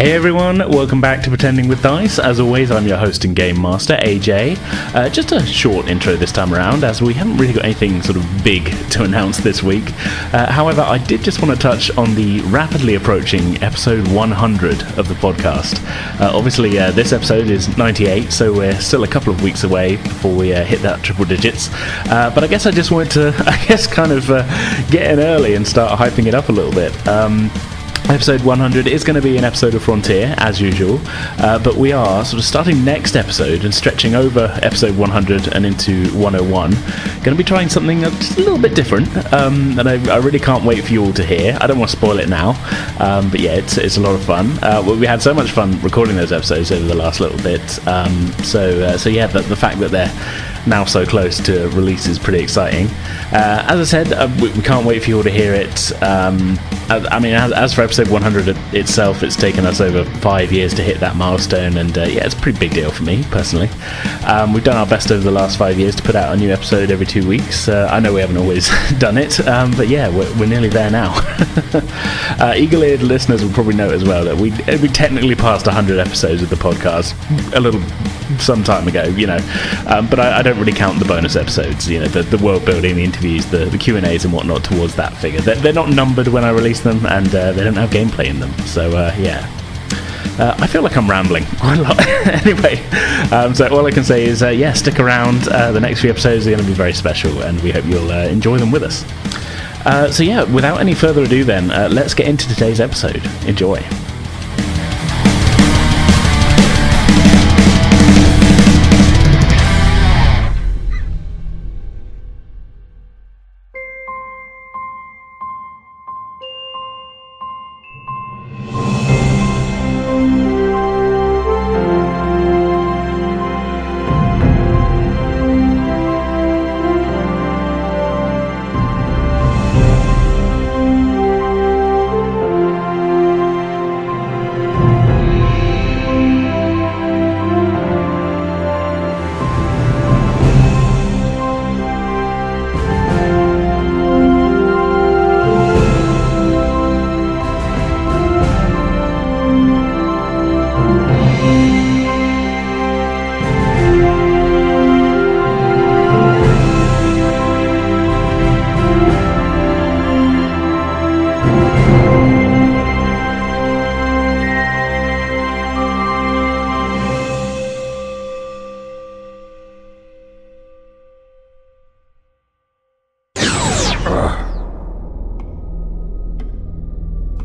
Hey everyone, welcome back to Pretending with Dice. As always, I'm your host and game master, AJ. Just a short intro this time around, as we haven't really got anything sort of big to announce this week. However, I did just want to touch on the rapidly approaching episode 100 of the podcast. Obviously, this episode is 98, so we're still a couple of weeks away before we hit that triple digits. But I guess I just wanted to, get in early and start hyping it up a little bit. Episode 100 is going to be an episode of Frontier, as usual, but we are sort of starting next episode and stretching over episode 100 and into 101. Going to be trying something just a little bit different, and I really can't wait for you all to hear. I don't want to spoil it now, but yeah, it's a lot of fun. We had so much fun recording those episodes over the last little bit, so yeah, the fact that they're now so close to release is pretty exciting. As I said, we can't wait for you all to hear it. As for episode 100 itself, it's taken us over 5 years to hit that milestone, and yeah, it's a pretty big deal for me personally. We've done our best over the last 5 years to put out a new episode every 2 weeks. I know we haven't always done it, but yeah, we're nearly there now. Eagle-eared listeners will probably know as well that we technically passed 100 episodes of the podcast some time ago, but I don't really count the bonus episodes, the world building, the interviews, the Q&As and whatnot towards that figure. They're not numbered when I release them, and they don't have gameplay in them, so yeah. I feel like I'm rambling quite a lot. Anyway, so all I can say is, stick around. The next few episodes are going to be very special, and we hope you'll enjoy them with us. So yeah, without any further ado then, let's get into today's episode. Enjoy.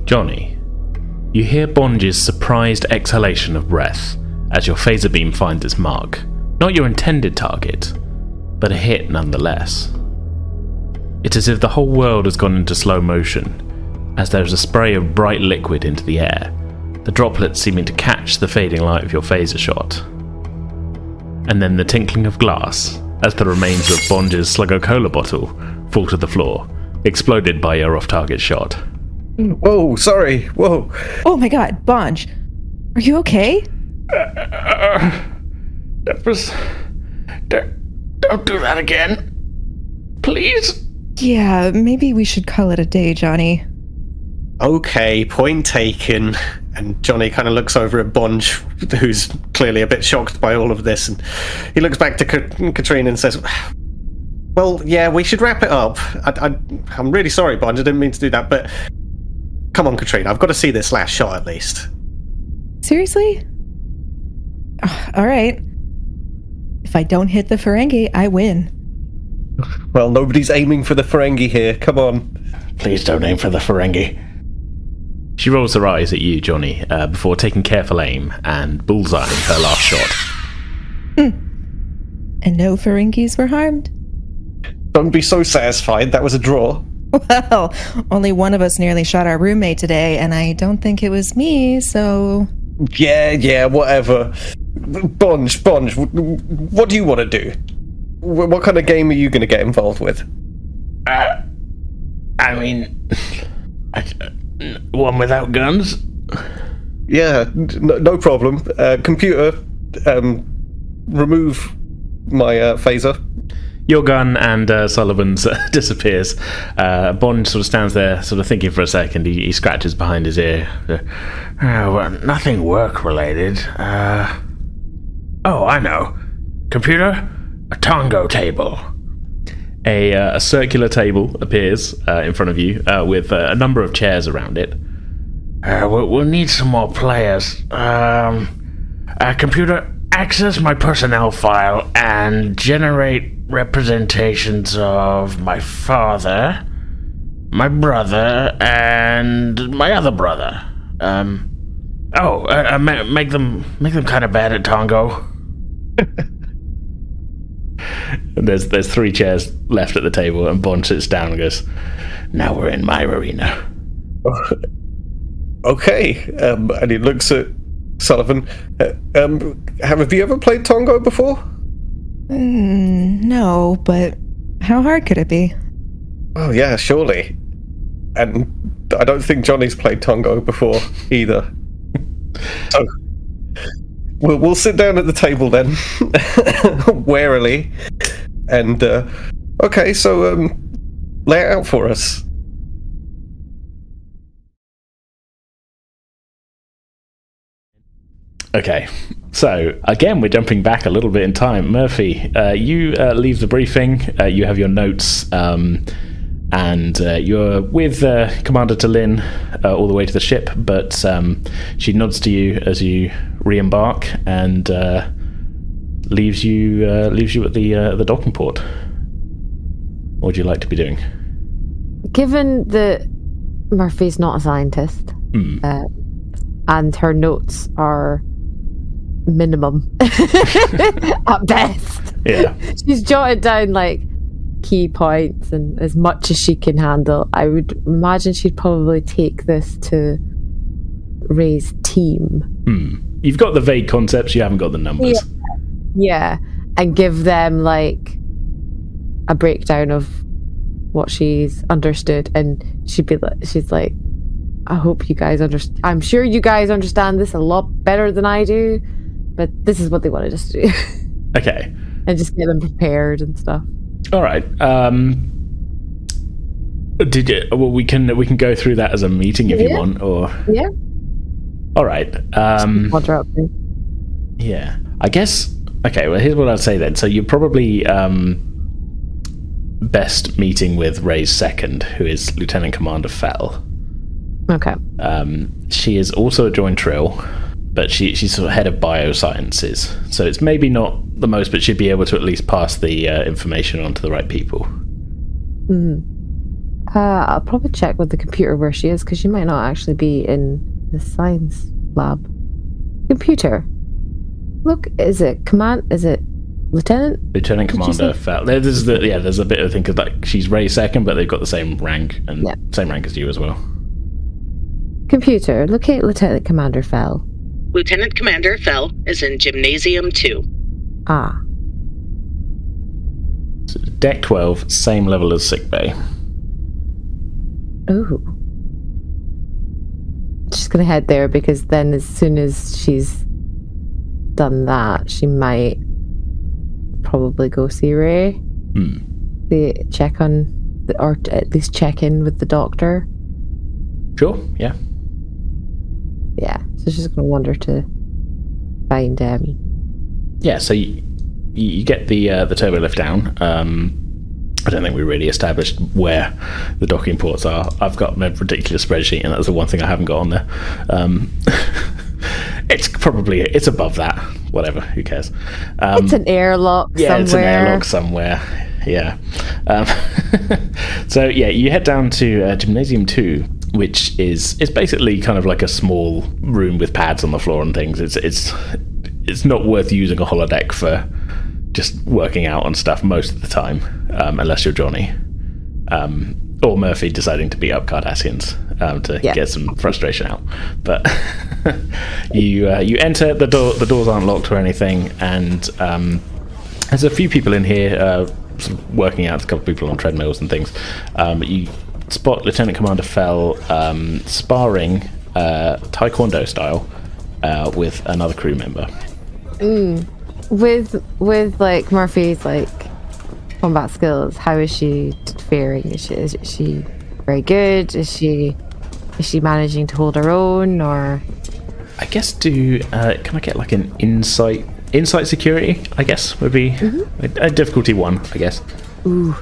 Jonny, you hear Bonge's surprised exhalation of breath as your phaser beam finds its mark. Not your intended target, but a hit nonetheless. It's as if the whole world has gone into slow motion, as there is a spray of bright liquid into the air, the droplets seeming to catch the fading light of your phaser shot. And then the tinkling of glass, as the remains of Bonge's Sluggo Cola bottle fall to the floor, exploded by your off-target shot. Whoa, sorry, whoa. Oh my god, Bonge, are you okay? That was... Don't do that again. Please? Yeah, maybe we should call it a day, Jonny. Okay, point taken. And Jonny kind of looks over at Bonge, who's clearly a bit shocked by all of this, and he looks back to Katrina and says, well, yeah, we should wrap it up. I'm really sorry, Bonge, I didn't mean to do that, but... Come on, Katrina, I've got to see this last shot at least. Seriously? All right. If I don't hit the Ferengi, I win. Well, nobody's aiming for the Ferengi here. Come on. Please don't aim for the Ferengi. She rolls her eyes at you, Jonny, before taking careful aim and bullseyeing her last shot. And no Ferengis were harmed? Don't be so satisfied. That was a draw. Well, only one of us nearly shot our roommate today, and I don't think it was me, so... Yeah, whatever. Bonge, what do you want to do? What kind of game are you going to get involved with? One without guns? Yeah, no problem. Computer, remove my phaser. your gun and Sullivan's disappears. Bond sort of stands there, sort of thinking for a second. He scratches behind his ear. Well, nothing work-related. Oh, I know. Computer? A Tongo table. A circular table appears in front of you with a number of chairs around it. We'll need some more players. Computer, access my personnel file and generate representations of my father, my brother, and my other brother. Make them kind of bad at Tongo. There's 3 chairs left at the table, and Bond sits down and goes, "Now we're in my arena." Okay, and he looks at Sullivan. Have you ever played Tongo before? No, but how hard could it be? Oh yeah, surely. And I don't think Johnny's played Tongo before either. So we'll sit down at the table then, warily. And okay, so lay it out for us. Okay, so again, we're jumping back a little bit in time. Murphy, you leave the briefing. You have your notes, and you're with Commander Talin all the way to the ship. But she nods to you as you re-embark and leaves you at the docking port. What would you like to be doing? Given that Murphy's not a scientist, and her notes are minimum at best. Yeah. She's jotted down like key points and as much as she can handle. I would imagine she'd probably take this to Ray's team. You've got the vague concepts, you haven't got the numbers. Yeah. And give them like a breakdown of what she's understood, and she's like, I hope you guys understand. I'm sure you guys understand this a lot better than I do, but this is what they wanted us to do. Okay. And just get them prepared and stuff. All right. Did you? Well, we can go through that as a meeting if you want, or yeah. All right. Yeah. I guess. Okay. Well, here's what I'd say then. So you're probably best meeting with Ray's second, who is Lieutenant Commander Fell. Okay. She is also a joint Trill, but she's sort of head of biosciences. So it's maybe not the most, but she'd be able to at least pass the information on to the right people. I'll probably check with the computer where she is, because she might not actually be in the science lab. Computer. Look, is it Lieutenant Commander Fell. There's a bit of a thing, because like she's Ray's second, but they've got the same rank and same rank as you as well. Computer, locate Lieutenant Commander Fell. Lieutenant Commander Fell is in Gymnasium 2. Ah. So Deck 12, same level as sickbay. Ooh. She's gonna head there, because then as soon as she's done that, she might probably go see Ray. Check on, or at least check in with the doctor. Sure, yeah. Yeah, so she's going to wander to find Yeah, so you get the turbo lift down. I don't think we really established where the docking ports are. I've got a ridiculous spreadsheet, and that's the one thing I haven't got on there. It's above that. Whatever, who cares? It's an airlock somewhere. Yeah, it's an airlock somewhere. Yeah. So yeah, you head down to Gymnasium 2, which is basically kind of like a small room with pads on the floor and things. It's not worth using a holodeck for just working out on stuff most of the time, unless you're Jonny. Or Murphy deciding to beat up Cardassians to get some frustration out. But you enter, the doors aren't locked or anything, and there's a few people in here sort of working out, a couple of people on treadmills and things. You spot Lieutenant Commander Fell sparring Taekwondo style with another crew member. With like Murphy's like combat skills. How is she faring? Is she very good? Is she managing to hold her own, or? I guess can I get like an insight security? I guess would be a difficulty 1. I guess. Ooh.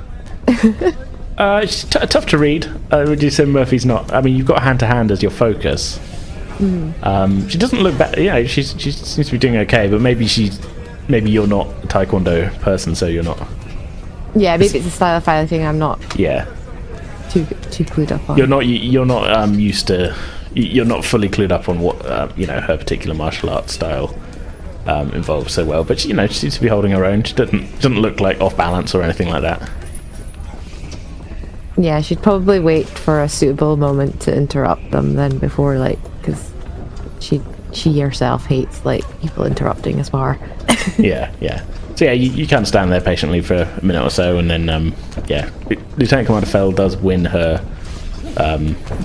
It's tough to read. Would you say Murphy's not? I mean, you've got hand to hand as your focus. She doesn't look bad. Yeah, she seems to be doing okay, but maybe you're not a Taekwondo person, so you're not. Yeah, maybe it's a style of fighting thing I'm not. Yeah. Too clued up on. You're not used to. You're not fully clued up on what her particular martial arts style involves so well. But she seems to be holding her own. She doesn't look like off balance or anything like that. Yeah, she'd probably wait for a suitable moment to interrupt them then before, because she herself hates people interrupting a spar. Yeah. So yeah, you can stand there patiently for a minute or so, and then Lieutenant Commander Fell does win her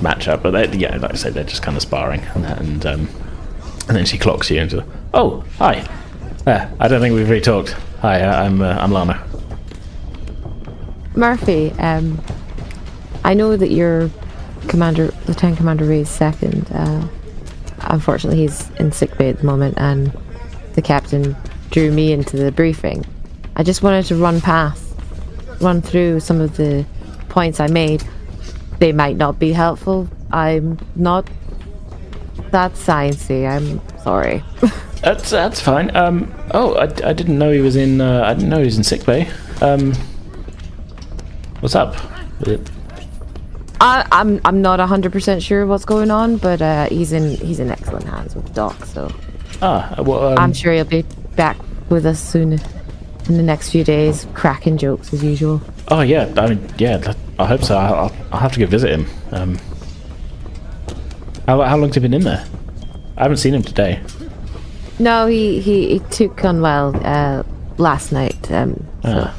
matchup, but like I say, they're just kind of sparring, and then she clocks you and says, "Oh, hi. I don't think we've really talked. Hi, I'm Lana." Murphy, I know that you're Lieutenant Commander Ray's second. Unfortunately, he's in sickbay at the moment, and the captain drew me into the briefing. I just wanted to run through some of the points I made. They might not be helpful. I'm not that sciencey. I'm sorry. That's fine. I didn't know he was in. I didn't know he was in sickbay. What's up? I'm not 100% sure what's going on, but he's in excellent hands with the doc. So I'm sure he'll be back with us soon in the next few days, cracking jokes as usual. Oh yeah, I hope so. I'll have to go visit him. How long's he been in there? I haven't seen him today. No, he took unwell last night. So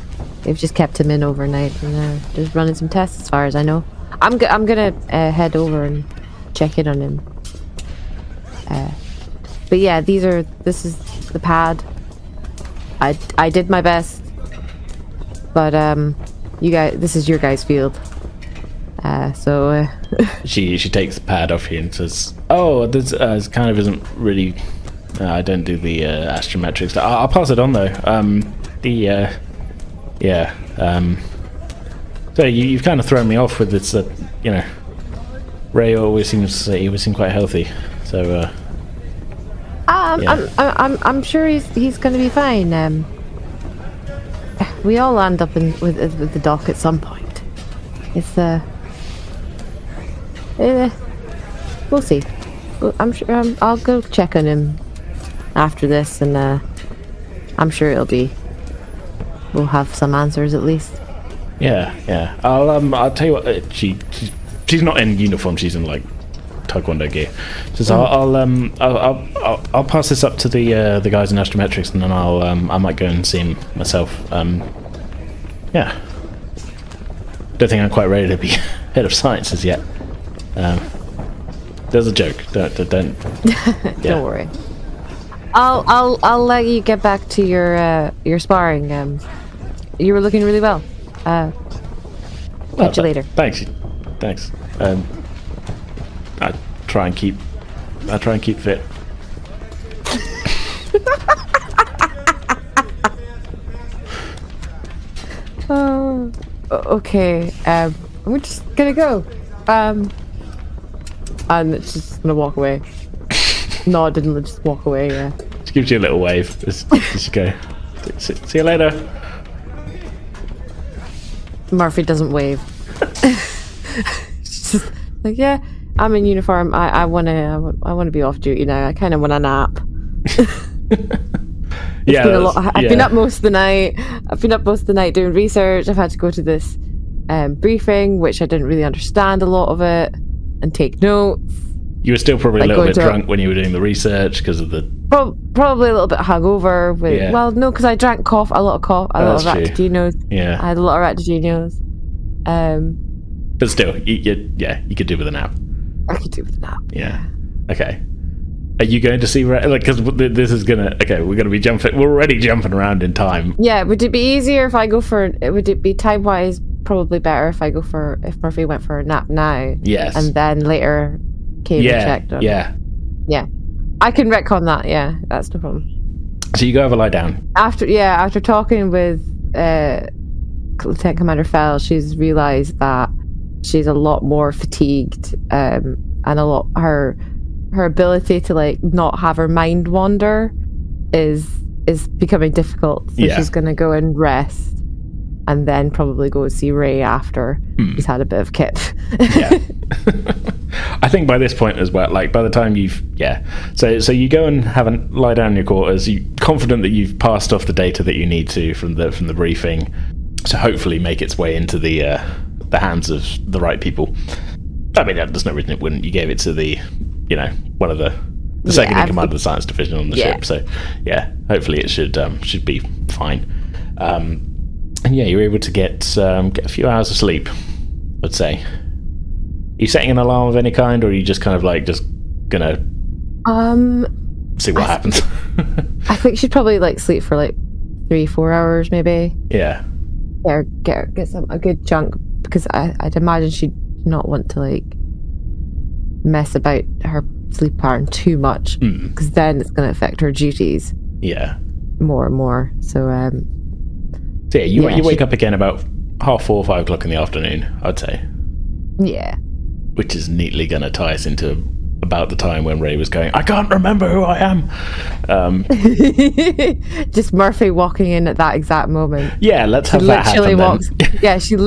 they've just kept him in overnight and just running some tests, as far as I know. I'm gonna head over and check in on him. But yeah, this is the pad. I did my best, but you guys, this is your guys' field. So she takes the pad off you and says, "Oh, this kind of isn't really. I don't do the astrometrics. I'll pass it on though. So you've kind of thrown me off with this. Ray always seems to say he would seem quite healthy. So I'm sure he's going to be fine. We all end up with the doc at some point. It's we'll see. I'm sure I'll go check on him after this, and I'm sure we'll have some answers at least. Yeah. I'll tell you what. She's not in uniform. She's in Taekwondo gear. So I'll pass this up to the guys in astrometrics, and then I might go and see him myself. Yeah. Don't think I'm quite ready to be head of sciences yet. There's a joke. Don't. Don't worry. I'll let you get back to your sparring. You were looking really well. Catch you later. Thanks. I try and keep fit. Okay. We're just gonna go. And it's just gonna walk away. Nod and just walk away. Yeah. Just gives you a little wave as you go. See you later. Murphy doesn't wave. She's just like, yeah, I'm in uniform. I wanna be off duty now. I kind of want a nap. Yeah, been a lot. I've been up most of the night doing research. I've had to go to this briefing, which I didn't really understand a lot of it, and take notes. You were still probably a little bit drunk when you were doing the research because of the... Probably a little bit hungover. Well, no, because I drank a lot of Ractaginos. Yeah. I had a lot of Ractaginos. But still, you could do with a nap. I could do with a nap. Yeah. Okay. Are you going to see Ray? Like, because this is gonna. Okay, we're gonna be jumping. We're already jumping around in time. Yeah, would it be easier if I go for? Would it be time wise probably better if I go for if Murphy went for a nap now? Yes. And then later came and checked on. Yeah. Yeah, I can retcon that. Yeah, that's no problem. So you go have a lie down. After talking with Lieutenant Commander Fell, she's realised that she's a lot more fatigued, and a lot her ability to like not have her mind wander is becoming difficult. So she's gonna go and rest, and then probably go see Ray after he's had a bit of kip. Yeah. I think by this point as well, like by the time so you go and have a lie down in your quarters, you confident that you've passed off the data that you need to from the briefing, to hopefully make its way into the hands of the right people. I mean, there's no reason it wouldn't. You gave it to the one of the second in command of the science division on the ship, so hopefully it should be fine. And you're able to get a few hours of sleep, I'd say. Are you setting an alarm of any kind, or are you just kind of like just gonna see what happens? I think she'd probably like sleep for like 3-4 hours maybe. Yeah. Or get a good chunk, because I'd imagine she'd not want to like mess about her sleep pattern too much, because then it's going to affect her duties. Yeah. More and more. So you wake up again about 4:30, 5 o'clock in the afternoon, I'd say. Yeah. Which is neatly going to tie us into about the time when Ray was going, I can't remember who I am. Just Murphy walking in at that exact moment. Yeah, let's have that happen. Walks. Yeah, she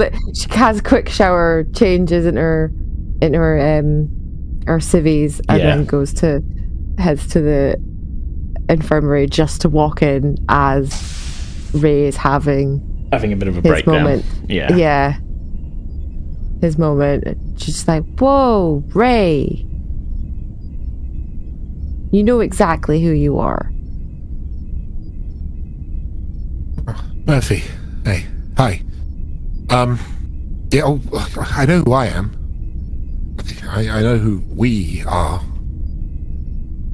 has a quick shower, changes in her civvies, and then heads to the infirmary just to walk in as Ray is having a bit of a breakdown. Moment. Yeah. His moment. She's just like, whoa, Ray. You know exactly who you are. Murphy. Hey. Hi. I know who I am. I know who we are.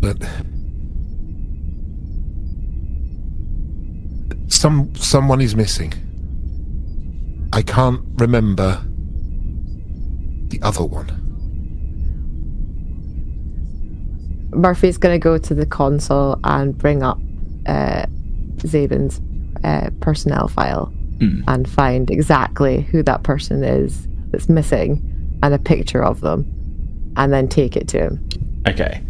But someone is missing. I can't remember the other one. Murphy's going to go to the console and bring up Zabin's personnel file and find exactly who that person is that's missing and a picture of them, and then take it to him. Okay.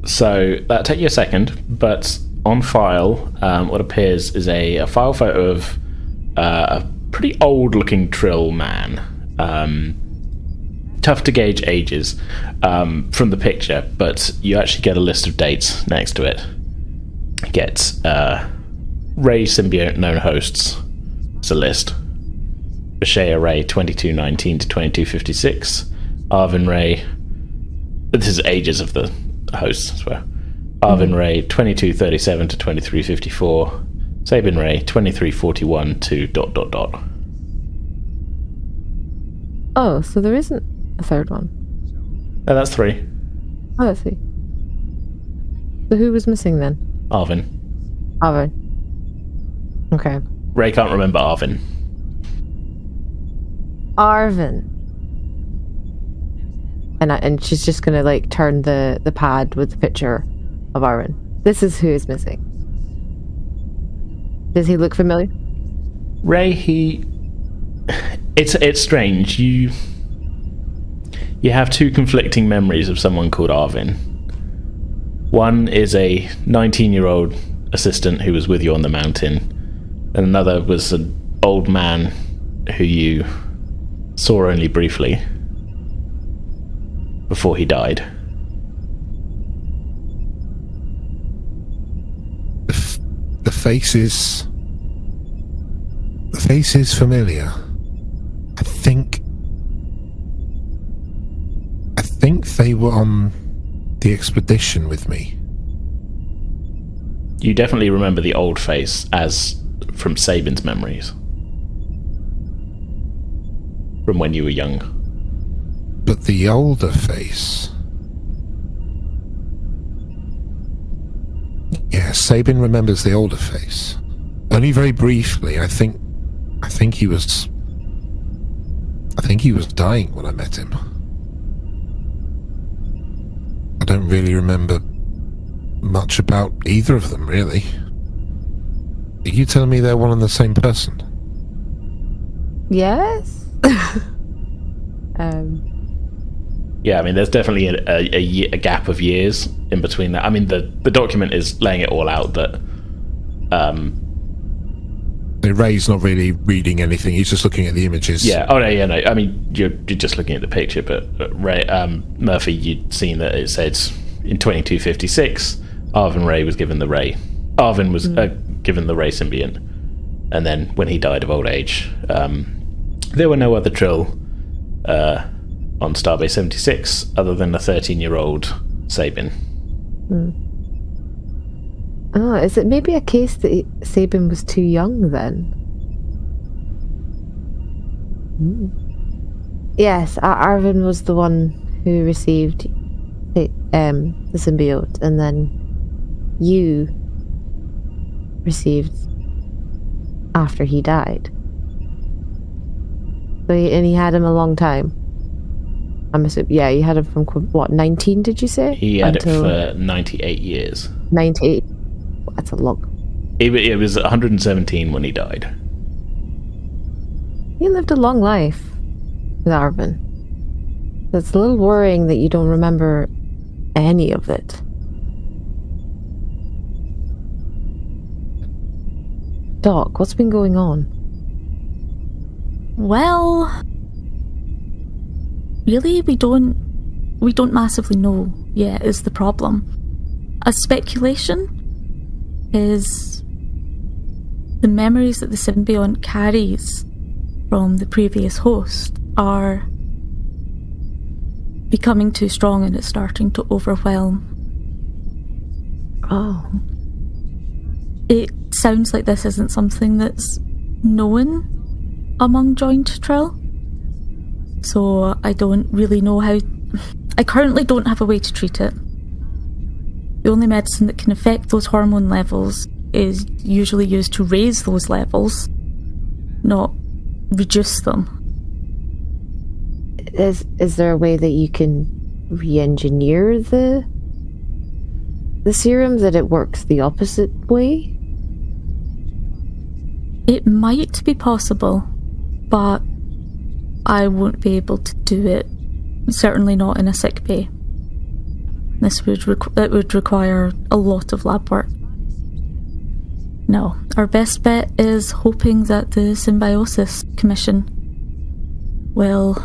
So that'll take you a second, but on file, what appears is a file photo of a pretty old-looking Trill man. Tough to gauge ages from the picture, but you actually get a list of dates next to it. You get Ray symbiote known hosts. It's a list. Bashaya Ray 2219 to 2256. Arvin Ray. This is ages of the hosts, I swear. Arvin Ray 2237 to 2354. Sabin Ray 2341 to ... Oh, so there isn't a third one. Oh, that's 3. Oh, I see. So who was missing then? Arvin. Okay. Ray can't remember Arvin. And she's just gonna like turn the pad with the picture of Arvin. This is who is missing. Does he look familiar? Ray, it's strange. You have 2 conflicting memories of someone called Arvin. One is a 19-year-old assistant who was with you on the mountain, and another was an old man who you saw only briefly before he died. The face is familiar. I think they were on the expedition with me. You definitely remember the old face as from Sabin's memories. From when you were young. But the older face... Yeah, Sabin remembers the older face. Only very briefly. I think he was dying when I met him. I don't really remember much about either of them, really. Are you telling me they're one and the same person? Yes. Yeah, I mean, there's definitely a gap of years in between that. I mean, the document is laying it all out that... Ray's not really reading anything, he's just looking at the images. Yeah, oh, no, yeah, no. I mean, you're just looking at the picture, but Ray, Murphy, you'd seen that it said in 2256, Arvin Ray was given the Ray. Arvin was given the Ray symbiont. And then when he died of old age, there were no other Trill on Starbase 76 other than a 13-year-old Sabin. Oh, is it maybe a case that Sabin was too young then? Yes, Arvin was the one who received the symbiote, and then you received after he died. So he had him a long time. I'm assuming, yeah, you had him from what, 19? Did you say? He had it for 98 years. 98. That's a long. It was 117 when he died. You lived a long life with Arvin. It's a little worrying that you don't remember any of it. Doc, what's been going on? Well, really, we don't massively know yet is the problem. A speculation is the memories that the symbiont carries from the previous host are becoming too strong and it's starting to overwhelm. Oh. It sounds like this isn't something that's known among joined Trill. So I don't really know how... I currently don't have a way to treat it. The only medicine that can affect those hormone levels is usually used to raise those levels, not reduce them. Is there a way that you can re-engineer the serum that it works the opposite way? It might be possible, but I won't be able to do it. Certainly not in a sick bay. This would require a lot of lab work. No, our best bet is hoping that the Symbiosis Commission will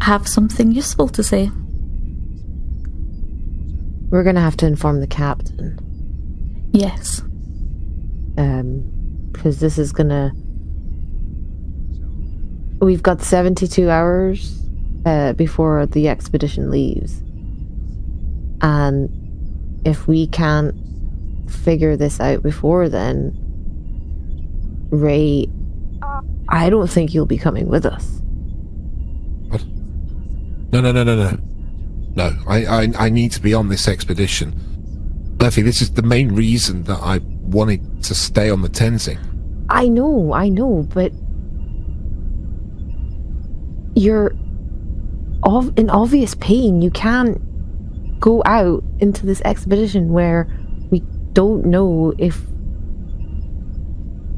have something useful to say. We're going to have to inform the captain. Yes. Because this is going to... We've got 72 hours before the expedition leaves. And if we can't figure this out before then, Ray, I don't think you'll be coming with us. What? No. No, I need to be on this expedition. Murphy, this is the main reason that I wanted to stay on the Tenzing. I know, but you're in obvious pain. You can't go out into this expedition where we don't know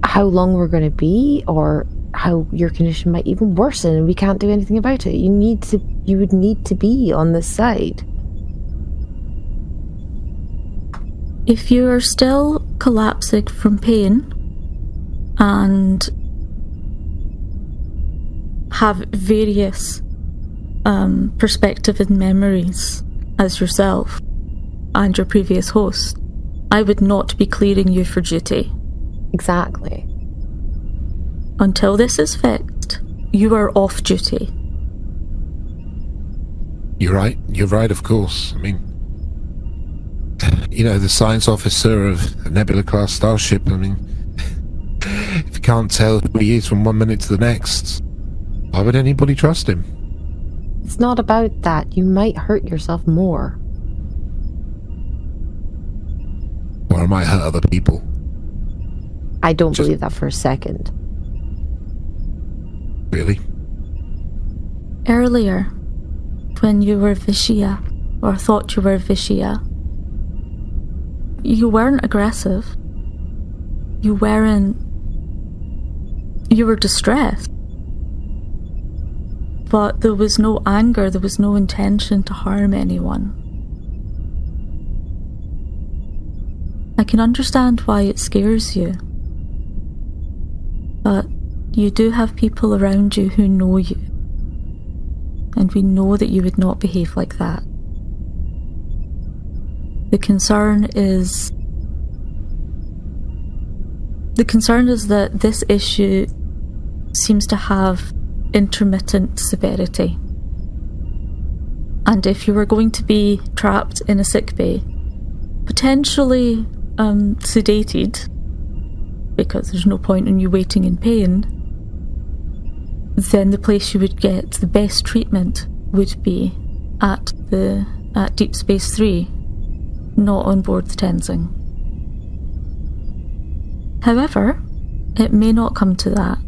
how long we're going to be or how your condition might even worsen and we can't do anything about it. You would need to be on this side. If you're still collapsing from pain and have various perspective and memories as yourself and your previous host, I would not be clearing you for duty. Exactly. Until this is fixed, you are off duty. You're right, of course. I mean, the science officer of a Nebula-class starship, I mean, if you can't tell who he is from one minute to the next, why would anybody trust him? It's not about that. You might hurt yourself more. or it might hurt other people. I don't believe that for a second. Really? Earlier, when you were Vishia, or thought you were Vishia, you weren't aggressive. You were distressed. But there was no anger, there was no intention to harm anyone. I can understand why it scares you. But you do have people around you who know you. And we know that you would not behave like that. The concern is that this issue seems to have intermittent severity. And if you were going to be trapped in a sickbay, potentially sedated, because there's no point in you waiting in pain, then the place you would get the best treatment would be at Deep Space 3, not on board the Tenzing. However, it may not come to that.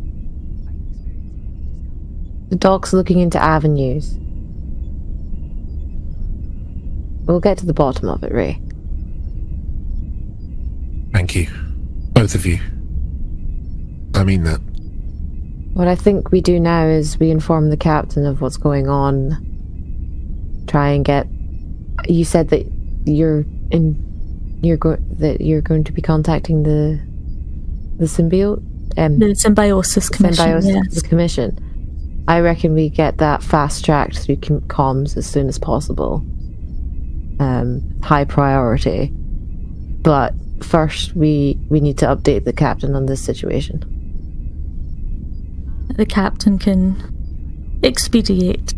The doc's looking into avenues. We'll get to the bottom of it, Ray. Thank you. Both of you. I mean that. What I think we do now is we inform the captain of what's going on. Try and get... You said that you're going to be contacting the symbiote? The Symbiosis Commission, yes. The commission. I reckon we get that fast-tracked through comms as soon as possible. High priority. But first, we need to update the captain on this situation. The captain can expedite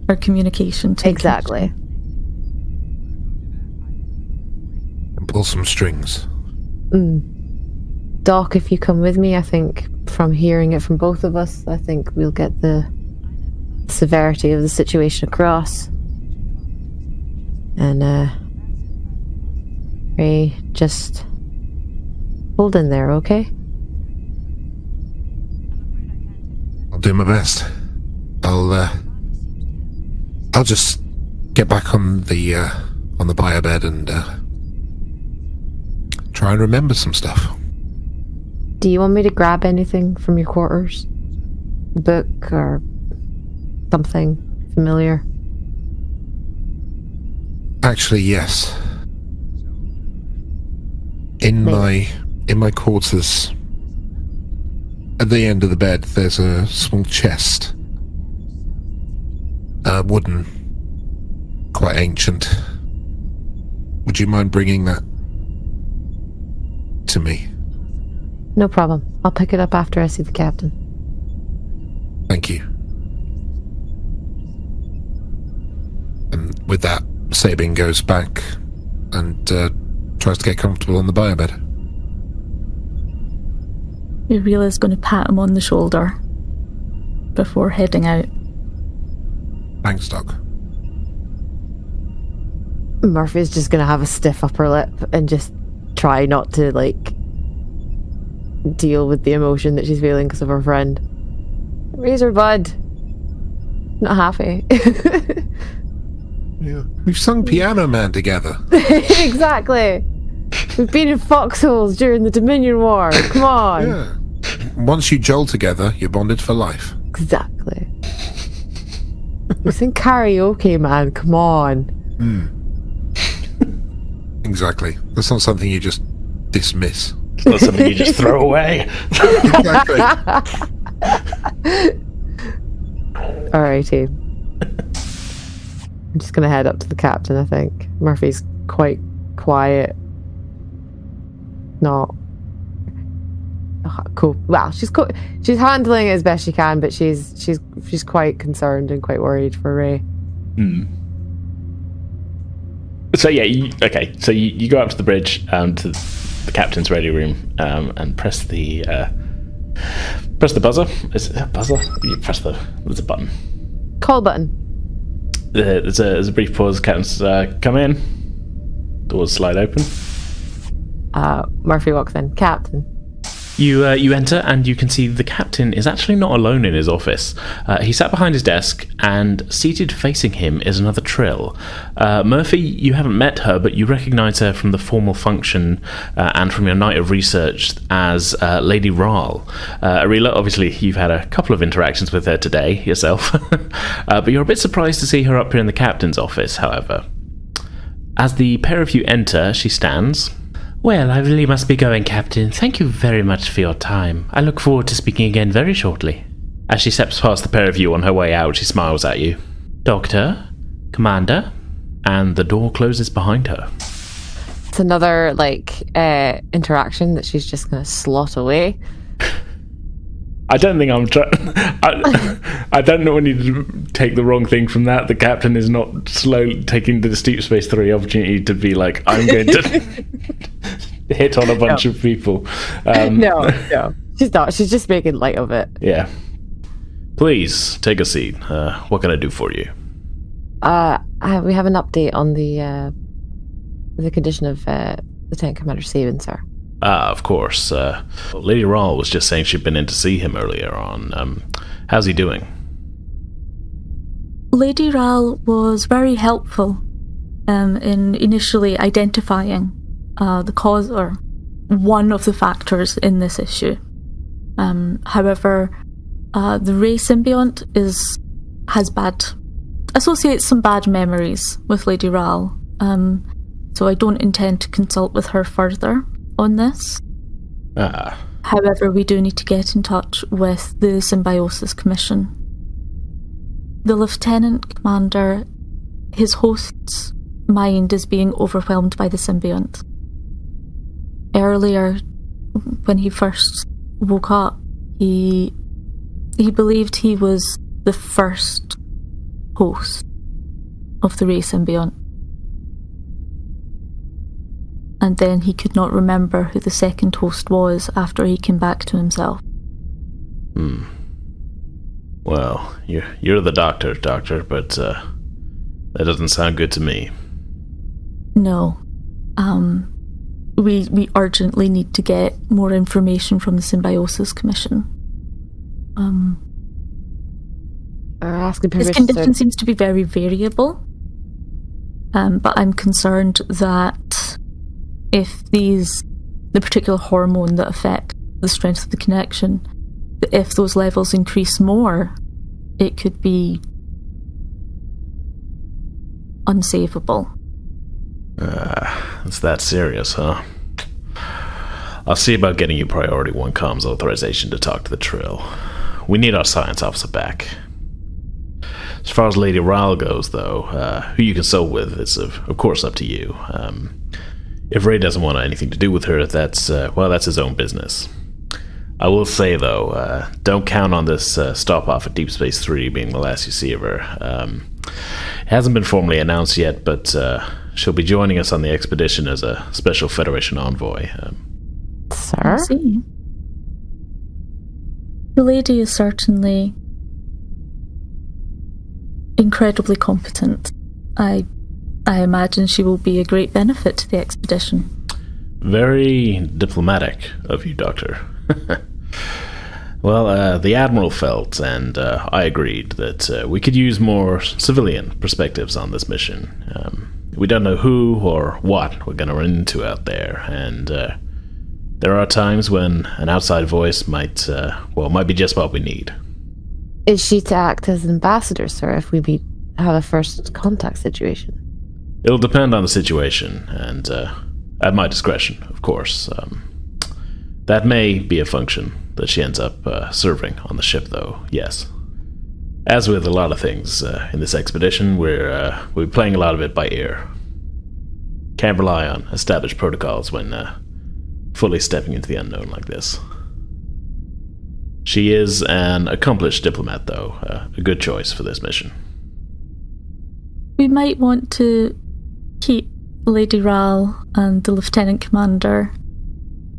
our communication to exactly. And pull some strings. Doc, if you come with me, I think from hearing it from both of us, I think we'll get the severity of the situation across. And Ray, just hold in there, okay? I'll do my best. I'll just get back on the biobed and try and remember some stuff. Do you want me to grab anything from your quarters? A book or something familiar? Actually, yes. In my quarters, at the end of the bed, there's a small chest. Wooden. Quite ancient. Would you mind bringing that to me? No problem. I'll pick it up after I see the captain. Thank you. And with that, Sabine goes back and tries to get comfortable on the biobed. Ireela's going to pat him on the shoulder before heading out. Thanks, Doc. Murphy's just going to have a stiff upper lip and just try not to, deal with the emotion that she's feeling because of her friend. Razor bud. Not happy. Yeah. We've sung Piano Man together. Exactly. We've been in foxholes during the Dominion War. Come on. Yeah. Once you gel together, you're bonded for life. Exactly. We sing karaoke, man. Come on. Exactly. That's not something you just dismiss. It's not something you just throw away. Exactly. Alrighty. I'm just going to head up to the captain, I think. Murphy's quite quiet. Not... cool. Well, she's handling it as best she can, but she's quite concerned and quite worried for Ray. So yeah, you go up to the bridge, to the captain's ready room, and press the buzzer. Is it a buzzer? You press there's a button. Call button. There's a brief pause. Captain's come in. Doors slide open. Murphy walks in. Captain. You enter, and you can see the captain is actually not alone in his office. He sat behind his desk, and seated facing him is another Trill. Murphy, you haven't met her, but you recognise her from the formal function and from your night of research as Lady Rai. Ireela, obviously, you've had a couple of interactions with her today yourself, but you're a bit surprised to see her up here in the captain's office, however. As the pair of you enter, she stands. Well, I really must be going, Captain. Thank you very much for your time. I look forward to speaking again very shortly. As she steps past the pair of you on her way out, she smiles at you. Doctor? Commander? And the door closes behind her. It's another, interaction that she's just going to slot away. I don't think I'm trying... I don't want you to take the wrong thing from that. The captain is not taking the Deep Space 3 opportunity to be like, I'm going to hit on a bunch of people. No. She's not. She's just making light of it. Yeah. Please, take a seat. What can I do for you? We have an update on the condition of Lieutenant Commander Sabin, sir. Of course. Lady Rai was just saying she'd been in to see him earlier on. How's he doing? Lady Rai was very helpful in initially identifying the cause or one of the factors in this issue. However, the Rai symbiont associates some bad memories with Lady Rai, so I don't intend to consult with her further on this. However, we do need to get in touch with the Symbiosis Commission. The Lieutenant Commander, his host's mind is being overwhelmed by the symbiont. Earlier, when he first woke up, he believed he was the first host of the Rai symbiont. And then he could not remember who the second host was after he came back to himself. Well, you're the doctor, but that doesn't sound good to me. No. We urgently need to get more information from the Symbiosis Commission. His condition seems to be very variable, but I'm concerned that if the particular hormone that affects the strength of the connection, if those levels increase more, it could be unsavable. It's that serious, huh? I'll see about getting you Priority 1 comms authorization to talk to the Trill. We need our science officer back. As far as Lady Rai goes, though, who you consult with is, of course, up to you. If Ray doesn't want anything to do with her, that's his own business. I will say, though, don't count on this stop-off at Deep Space 3 being the last you see of her. It hasn't been formally announced yet, but she'll be joining us on the expedition as a special Federation envoy. Sir? I see. The lady is certainly incredibly competent. I imagine she will be a great benefit to the expedition. Very diplomatic of you, Doctor. Well, the Admiral felt, and I agreed, that we could use more civilian perspectives on this mission. We don't know who or what we're going to run into out there, and there are times when an outside voice might be just what we need. Is she to act as ambassador, sir, if we have a first contact situation? It'll depend on the situation, and at my discretion, of course. That may be a function that she ends up serving on the ship, though, yes. As with a lot of things in this expedition, we're playing a lot of it by ear. Can't rely on established protocols when fully stepping into the unknown like this. She is an accomplished diplomat, though, a good choice for this mission. We might want to keep Lady Rai and the Lieutenant Commander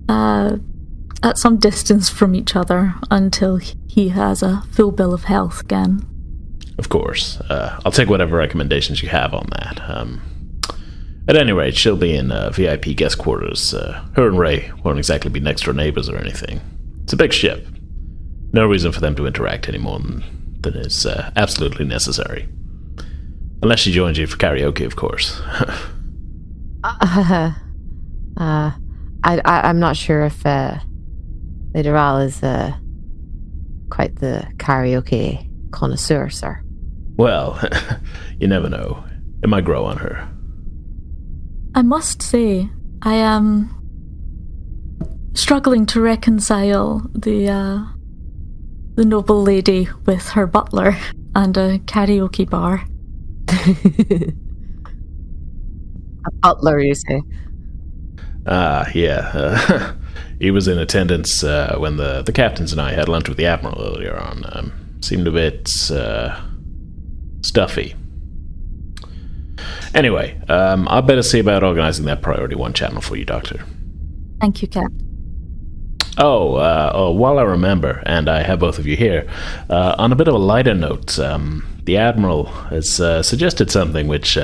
at some distance from each other until he has a full bill of health again. Of course. I'll take whatever recommendations you have on that. At any rate, she'll be in VIP guest quarters. Her and Ray won't exactly be next door neighbors or anything. It's a big ship. No reason for them to interact any more than is absolutely necessary. Unless she joins you for karaoke, of course. I'm not sure if Lady Ireela is quite the karaoke connoisseur, sir. Well, you never know. It might grow on her. I must say, I am struggling to reconcile the noble lady with her butler and a karaoke bar. A butler, you say? Yeah. He was in attendance when the captains and I had lunch with the Admiral earlier on. Seemed a bit stuffy. Anyway, I'd better see about organizing that Priority 1 channel for you, Doctor. Thank you, Cap. While I remember, and I have both of you here, on a bit of a lighter note, the Admiral has suggested something which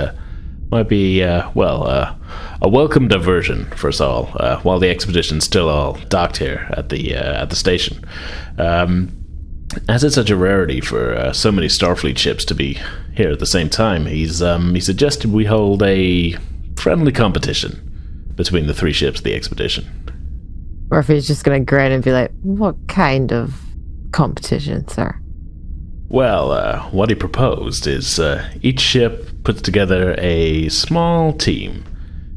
might be, a welcome diversion for us all, while the expedition's still all docked here at the station. As it's such a rarity for so many Starfleet ships to be here at the same time, he suggested we hold a friendly competition between the 3 ships of the expedition. Murphy's just gonna grin and be like, "What kind of competition, sir?" Well, what he proposed is each ship puts together a small team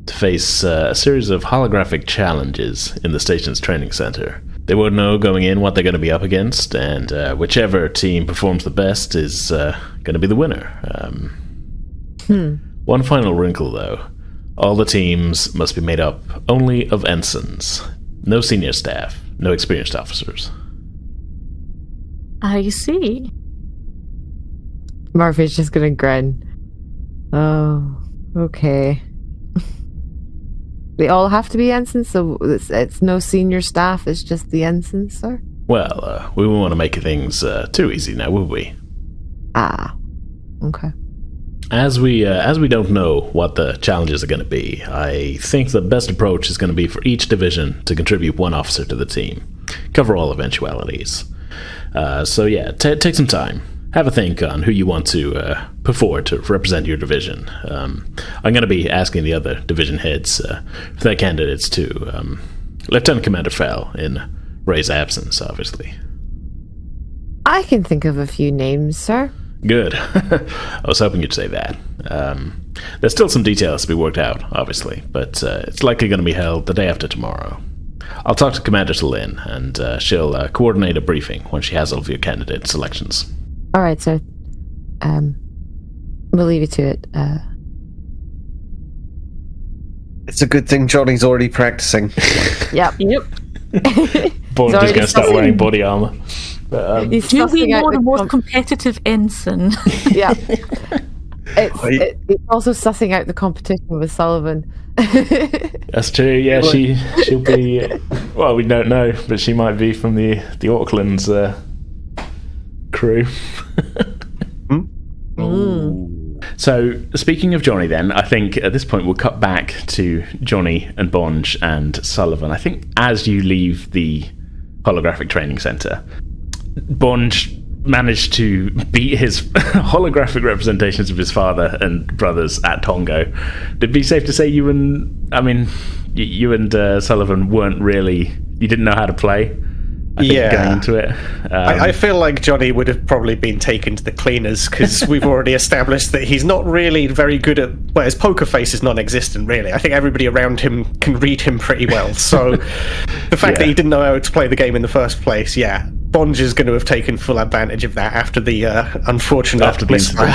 to face a series of holographic challenges in the station's training center. They won't know going in what they're going to be up against, and whichever team performs the best is going to be the winner. One final wrinkle, though. All the teams must be made up only of ensigns. No senior staff, no experienced officers. I see. Murphy's just gonna grin. Oh, okay. They all have to be ensigns, so it's no senior staff, it's just the ensigns, sir? Well, we wouldn't want to make things too easy now, would we? Ah, okay. As we don't know what the challenges are going to be, I think the best approach is going to be for each division to contribute 1 officer to the team. Cover all eventualities. Take some time. Have a think on who you want to put forward to represent your division. I'm going to be asking the other division heads for their candidates too. Lieutenant Commander Fell, in Ray's absence, obviously. I can think of a few names, sir. Good. I was hoping you'd say that. There's still some details to be worked out, obviously, but it's likely going to be held the day after tomorrow. I'll talk to Commander Sullivan, and she'll coordinate a briefing when she has all of your candidate selections. All right, sir. We'll leave you to it. It's a good thing Johnny's already practicing. Yep. Bonge is going to start wearing body armor. Do we know the most competitive ensign? Yeah. It's also sussing out the competition with Sullivan. That's true, yeah, she'll be... well, we don't know, but she might be from the Auckland's crew. So, speaking of Jonny then, I think at this point we'll cut back to Jonny and Bonge and Sullivan. I think as you leave the holographic training centre, Bonge managed to beat his holographic representations of his father and brothers at Tongo. It'd be safe to say you and Sullivan weren't really... you didn't know how to play, I think, going into it. I feel like Jonny would have probably been taken to the cleaners, because we've already established that he's not really very good at... well, his poker face is non-existent, really. I think everybody around him can read him pretty well, so the fact that he didn't know how to play the game in the first place, Bonge is going to have taken full advantage of that after the unfortunate... after the incident.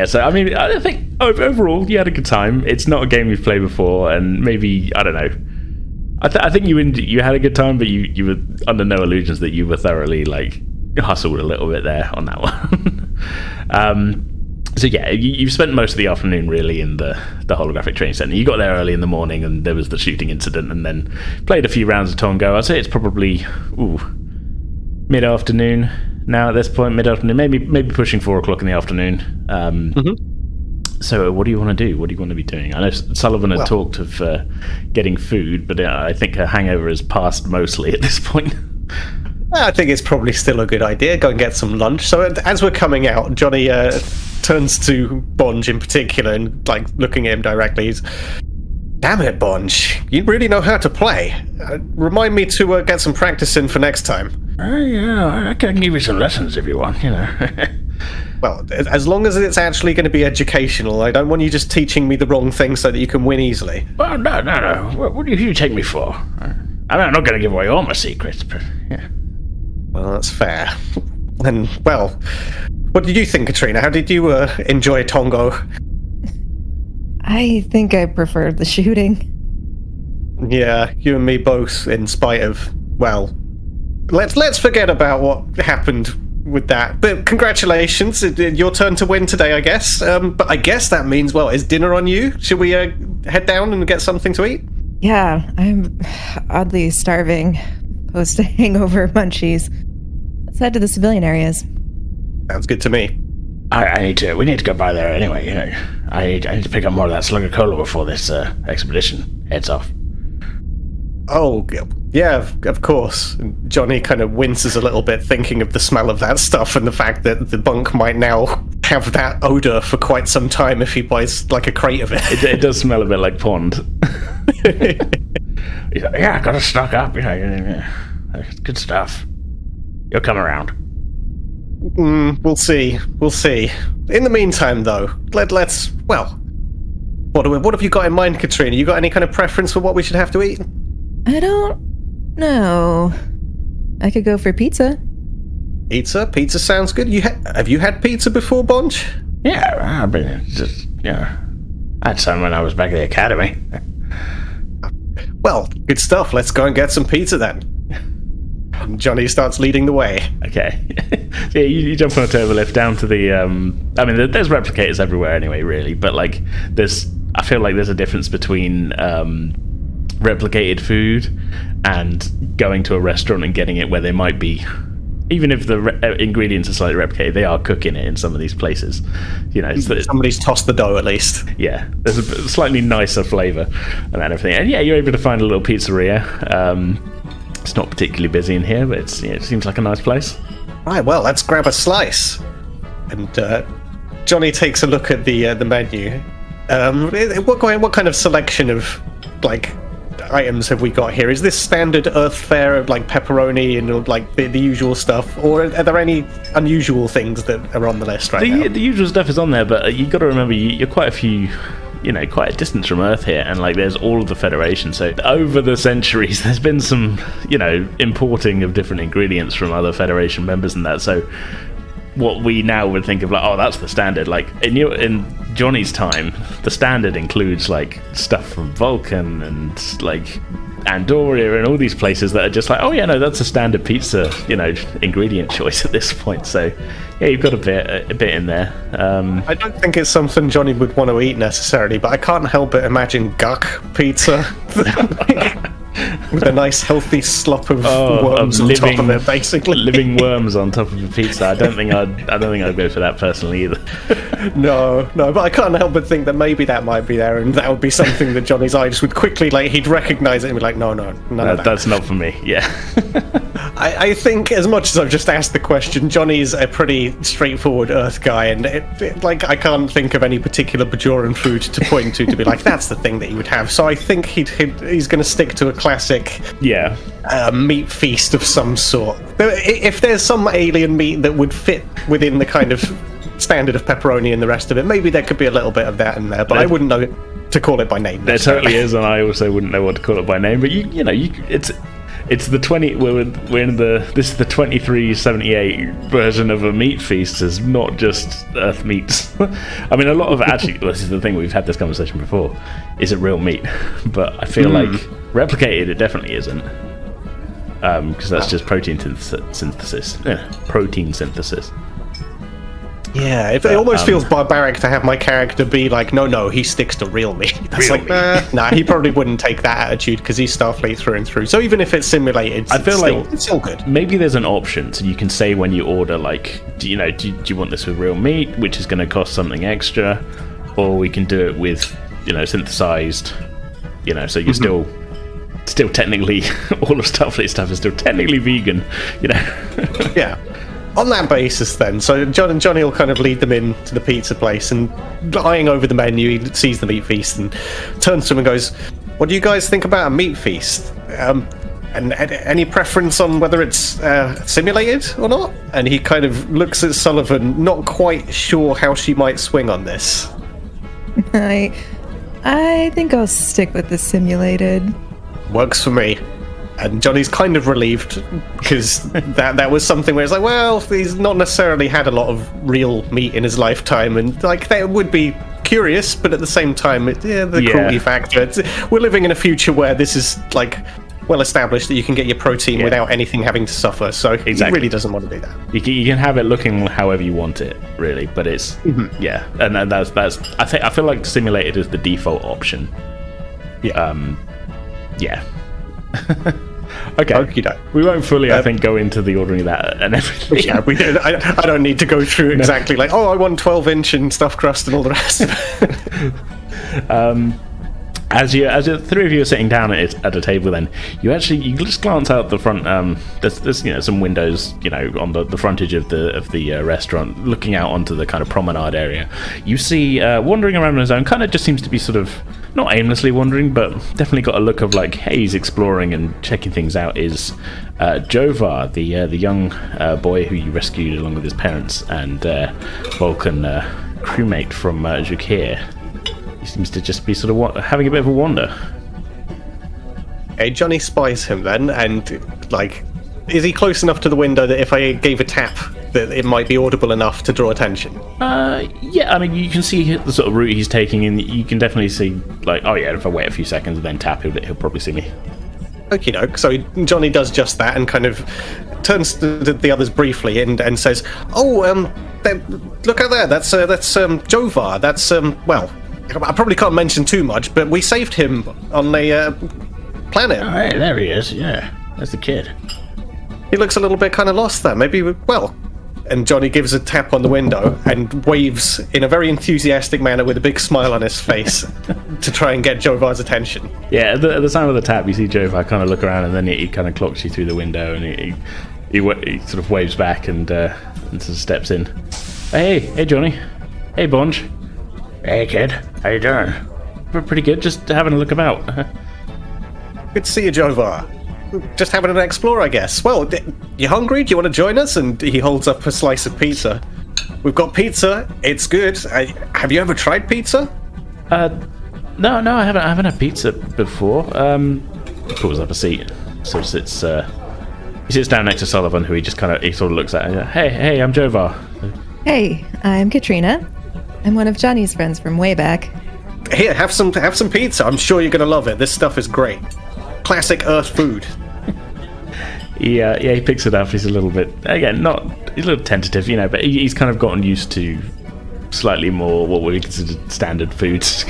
So, I mean, I think overall you had a good time. It's not a game you've played before, and maybe, I don't know, I think you had a good time, but you were under no illusions that you were thoroughly, like, hustled a little bit there on that one. So you've spent most of the afternoon really in the holographic training centre. You got there early in the morning, and there was the shooting incident, and then played a few rounds of Tongo. I'd say it's probably mid-afternoon now at this point. Mid-afternoon, maybe pushing 4 o'clock in the afternoon. So what do you want to do? What do you want to be doing? I know Sullivan had talked of getting food, but I think her hangover is past mostly at this point. I think it's probably still a good idea. Go and get some lunch. So as we're coming out, Jonny turns to Bonge in particular and, like, looking at him directly. He's, damn it, Bonge. You really know how to play. Remind me to get some practice in for next time. Yeah, I can give you some lessons if you want, you know. Well, as long as it's actually going to be educational. I don't want you just teaching me the wrong thing so that you can win easily. Well, no. What do you take me for? I mean, I'm not going to give away all my secrets, but yeah. Well, that's fair. And, well, what did you think, Katrina? How did you enjoy Tongo? I think I preferred the shooting. Yeah, you and me both, in spite of, well, let's forget about what happened with that. But congratulations, your turn to win today, I guess. But I guess that means, well, is dinner on you? Should we head down and get something to eat? Yeah, I'm oddly starving. Post hangover munchies. Let's head to the civilian areas. Sounds good to me. We need to go by there anyway, you know. I need to pick up more of that slug of cola before this expedition heads off. Oh, yeah, of course. Jonny kind of winces a little bit thinking of the smell of that stuff and the fact that the bunk might now have that odour for quite some time if he buys, like, a crate of it. It does smell a bit like pond. He's like, yeah, I gotta stock up, you know. Yeah. Good stuff. You'll come around. We'll see. In the meantime, though, let's. Well, what have you got in mind, Katrina? You got any kind of preference for what we should have to eat? I don't know. I could go for pizza. Pizza sounds good. Have you had pizza before, Bonge? Yeah, I've been just, you know, I had some when I was back at the academy. Well, good stuff. Let's go and get some pizza then. And Jonny starts leading the way. Okay. Yeah, you jump on a turbo lift down to the. I mean, there's replicators everywhere anyway, really. But like, I feel like there's a difference between replicated food and going to a restaurant and getting it where they might be. Even if the ingredients are slightly replicated, they are cooking it in some of these places. You know, somebody's tossed the dough at least. Yeah, there's a slightly nicer flavour and everything. And yeah, you're able to find a little pizzeria. It's not particularly busy in here, but it seems like a nice place. Right, well, let's grab a slice. And Jonny takes a look at the menu. What kind of selection of, like, items have we got here? Is this standard Earth fare, like pepperoni and like the usual stuff, or are there any unusual things that are on the list right now? The usual stuff is on there, but you got to remember you're quite a distance from Earth here, and like there's all of the Federation. So over the centuries, there's been some importing of different ingredients from other Federation members and that. So what we now would think of like, oh, that's the standard. Like in Jonny's time, the standard includes like stuff from Vulcan and like Andoria and all these places that are just like, oh yeah, no, that's a standard pizza, ingredient choice at this point. So yeah, you've got a bit in there. I don't think it's something Jonny would want to eat necessarily, but I can't help but imagine guck pizza. With a nice healthy slop of worms on top of it, basically. Living worms on top of a pizza. I don't think I'd go for that personally either. No, but I can't help but think that maybe that might be there, and that would be something that Jonny's eyes would quickly, like, he'd recognise it and be like, no, that's not for me. Yeah. I think, as much as I've just asked the question, Jonny's a pretty straightforward Earth guy, and I can't think of any particular Bajoran food to point to be like, that's the thing that he would have. So I think he's going to stick to a classic meat feast of some sort. If there's some alien meat that would fit within the kind of standard of pepperoni and the rest of it, maybe there could be a little bit of that in there, but I wouldn't know to call it by name. There totally is, and I also wouldn't know what to call it by name, but it's the 20. This is the 2378 version of a meat feast. Is not just Earth meats. I mean, a lot of actually. This is the thing, we've had this conversation before. Is it real meat? But I feel like replicated, it definitely isn't. Because that's just protein synthesis. Protein synthesis. Yeah, it almost feels barbaric to have my character be like, no, he sticks to real meat. That's real meat. Nah, he probably wouldn't take that attitude because he's Starfleet through and through. So even if it's simulated, it's still good. Maybe there's an option, so you can say when you order, like, do you want this with real meat, which is going to cost something extra, or we can do it with, synthesized, so you're still technically, all of Starfleet stuff is still technically vegan, Yeah. On that basis, then, so Johnny will kind of lead them in to the pizza place, and eyeing over the menu, he sees the meat feast and turns to them and goes, "What do you guys think about a meat feast? And any preference on whether it's simulated or not?" And he kind of looks at Sullivan, not quite sure how she might swing on this. I think I'll stick with the simulated. Works for me. And Johnny's kind of relieved, because that was something where it's like, well, he's not necessarily had a lot of real meat in his lifetime, and like that would be curious, but at the same time, the cruelty factor. We're living in a future where this is like well established that you can get your protein without anything having to suffer. So he really doesn't want to do that. You can have it looking however you want it, really, but it's and that's I feel like simulated is the default option. Okay. We won't fully, I think, go into the ordering of that and everything. Yeah, we don't. I don't need to go through exactly like, I want 12-inch and stuffed crust and all the rest of it. As the three of you are sitting down at a table, then you just glance out the front. There's some windows, on the frontage of the restaurant, looking out onto the kind of promenade area. You see wandering around on his own, kind of just seems to be sort of not aimlessly wandering, but definitely got a look of like, hey, he's exploring and checking things out. Is Jovar, the young boy who you rescued along with his parents, and Vulcan crewmate from Jukir. He seems to just be sort of having a bit of a wander. Hey, Johnny spies him then, and like, is he close enough to the window that if I gave a tap, that it might be audible enough to draw attention? Yeah, I mean, you can see the sort of route he's taking, and you can definitely see, like, oh yeah, if I wait a few seconds and then tap, he'll probably see me. Okie doke. So Johnny does just that and kind of turns to the others briefly and says, look out there, that's Jovar, that's, well, I probably can't mention too much, but we saved him on a planet. Oh, hey, there he is, yeah. That's the kid. He looks a little bit kind of lost there. Maybe, well... And Johnny gives a tap on the window and waves in a very enthusiastic manner with a big smile on his face to try and get Jovar's attention. Yeah, at the sound of the tap, you see Jovar kind of look around, and then he kind of clocks you through the window, and he sort of waves back and sort of steps in. Hey, Johnny. Hey, Bonge. Hey, kid. How you doing? We're pretty good, just having a look about. Good to see you, Jovar. Just having an explore, I guess. Well, you hungry? Do you want to join us? And he holds up a slice of pizza. We've got pizza. It's good. Have you ever tried pizza? No, I haven't had pizza before. He pulls up a seat, sort of sits. He sits down next to Sullivan, who he sort of looks at. And, hey, I'm Jovar. Hey, I'm Katrina. I'm one of Johnny's friends from way back. Here, have some pizza. I'm sure you're gonna love it. This stuff is great. Classic Earth food. Yeah, he picks it up. He's a little bit, again, he's a little tentative, but he's kind of gotten used to slightly more what we consider standard foods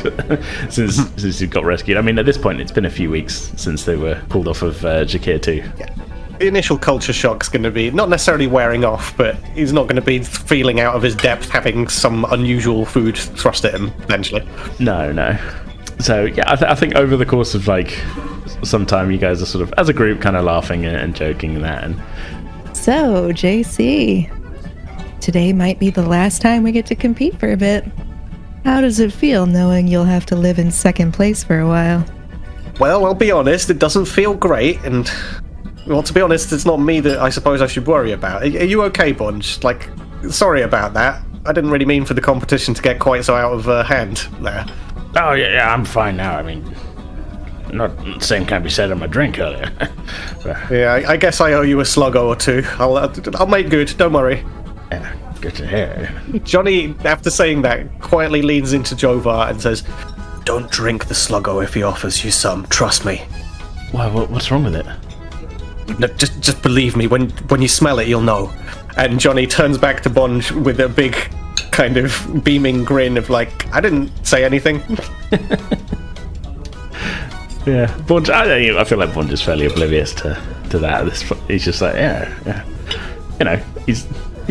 since he got rescued. I mean, at this point, it's been a few weeks since they were pulled off of Jakir 2. Yeah. The initial culture shock's going to be not necessarily wearing off, but he's not going to be feeling out of his depth having some unusual food thrust at him, eventually. No. So, yeah, I think over the course of, some time, you guys are sort of, as a group, kind of laughing and joking and that. So, JC, today might be the last time we get to compete for a bit. How does it feel knowing you'll have to live in second place for a while? Well, I'll be honest, it doesn't feel great, and... Well, to be honest, it's not me that I suppose I should worry about. Are you okay, Bonge? Sorry about that. I didn't really mean for the competition to get quite so out of hand there. Oh, yeah, I'm fine now. I mean, not the same can be said on my drink earlier. Yeah, I guess I owe you a sluggo or two. I'll make good, don't worry. Yeah, good to hear. Johnny, after saying that, quietly leans into Jovar and says, "Don't drink the sluggo if he offers you some, trust me." Why, what's wrong with it? No, just believe me, when you smell it, you'll know. And Johnny turns back to Bonge with a big kind of beaming grin of I didn't say anything. Yeah, Bonge, I feel like Bonge is fairly oblivious to that. He's just yeah. He's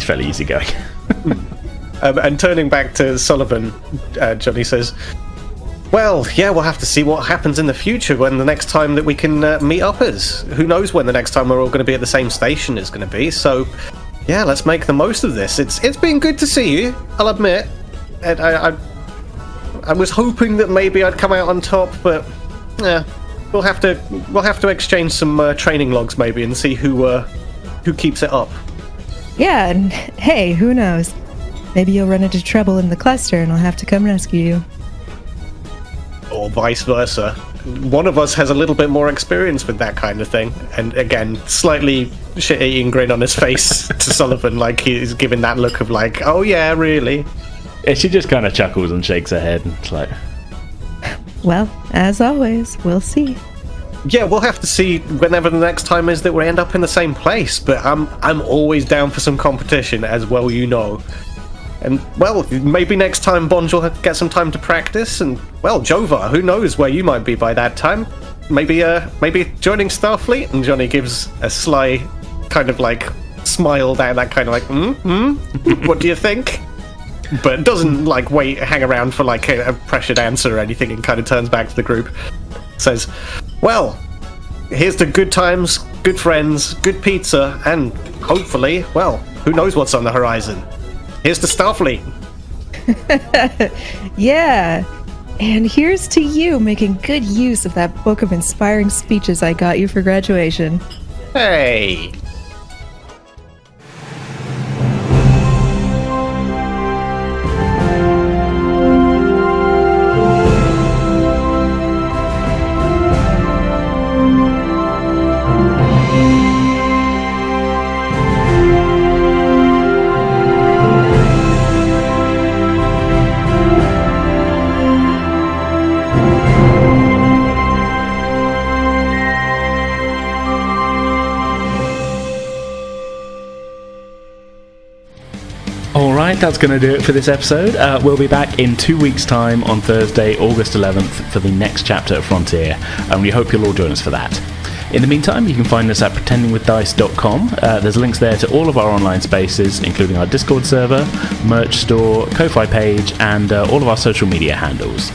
fairly easygoing. And turning back to Sullivan, Jonny says, well, yeah, we'll have to see what happens in the future when the next time that we can meet uppers. Who knows when the next time we're all going to be at the same station is going to be. So, yeah, let's make the most of this. It's been good to see you, I'll admit. And I was hoping that maybe I'd come out on top, but yeah, we'll have to exchange some training logs maybe and see who keeps it up. Yeah, and hey, who knows? Maybe you'll run into trouble in the cluster and I'll have to come rescue you. Or vice versa. One of us has a little bit more experience with that kind of thing. And again, slightly shit-eating grin on his face to Sullivan, like he's giving that look of like, oh yeah, really? Yeah, she just kind of chuckles and shakes her head, and it's like, well, as always, we'll see. Yeah, we'll have to see whenever the next time is that we end up in the same place, but I'm always down for some competition, as well you know. And, well, maybe next time Bonge will get some time to practice, and, well, Jova, who knows where you might be by that time. Maybe joining Starfleet? And Jonny gives a sly kind of, like, smile down, that kind of like, what do you think? But doesn't, like, hang around for, like, a pressured answer or anything, and kind of turns back to the group. Says, well, here's to good times, good friends, good pizza, and, hopefully, well, who knows what's on the horizon. Here's to Starfleet. Yeah. And here's to you making good use of that book of inspiring speeches I got you for graduation. Hey. That's going to do it for this episode. We'll be back in 2 weeks' time on Thursday, August 11th, for the next chapter of Frontier, and we hope you'll all join us for that. In the meantime, you can find us at pretendingwithdice.com. There's links there to all of our online spaces, including our Discord server, merch store, Ko-Fi page, and all of our social media handles.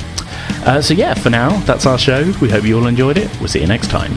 So yeah, for now, that's our show. We hope you all enjoyed it. We'll see you next time.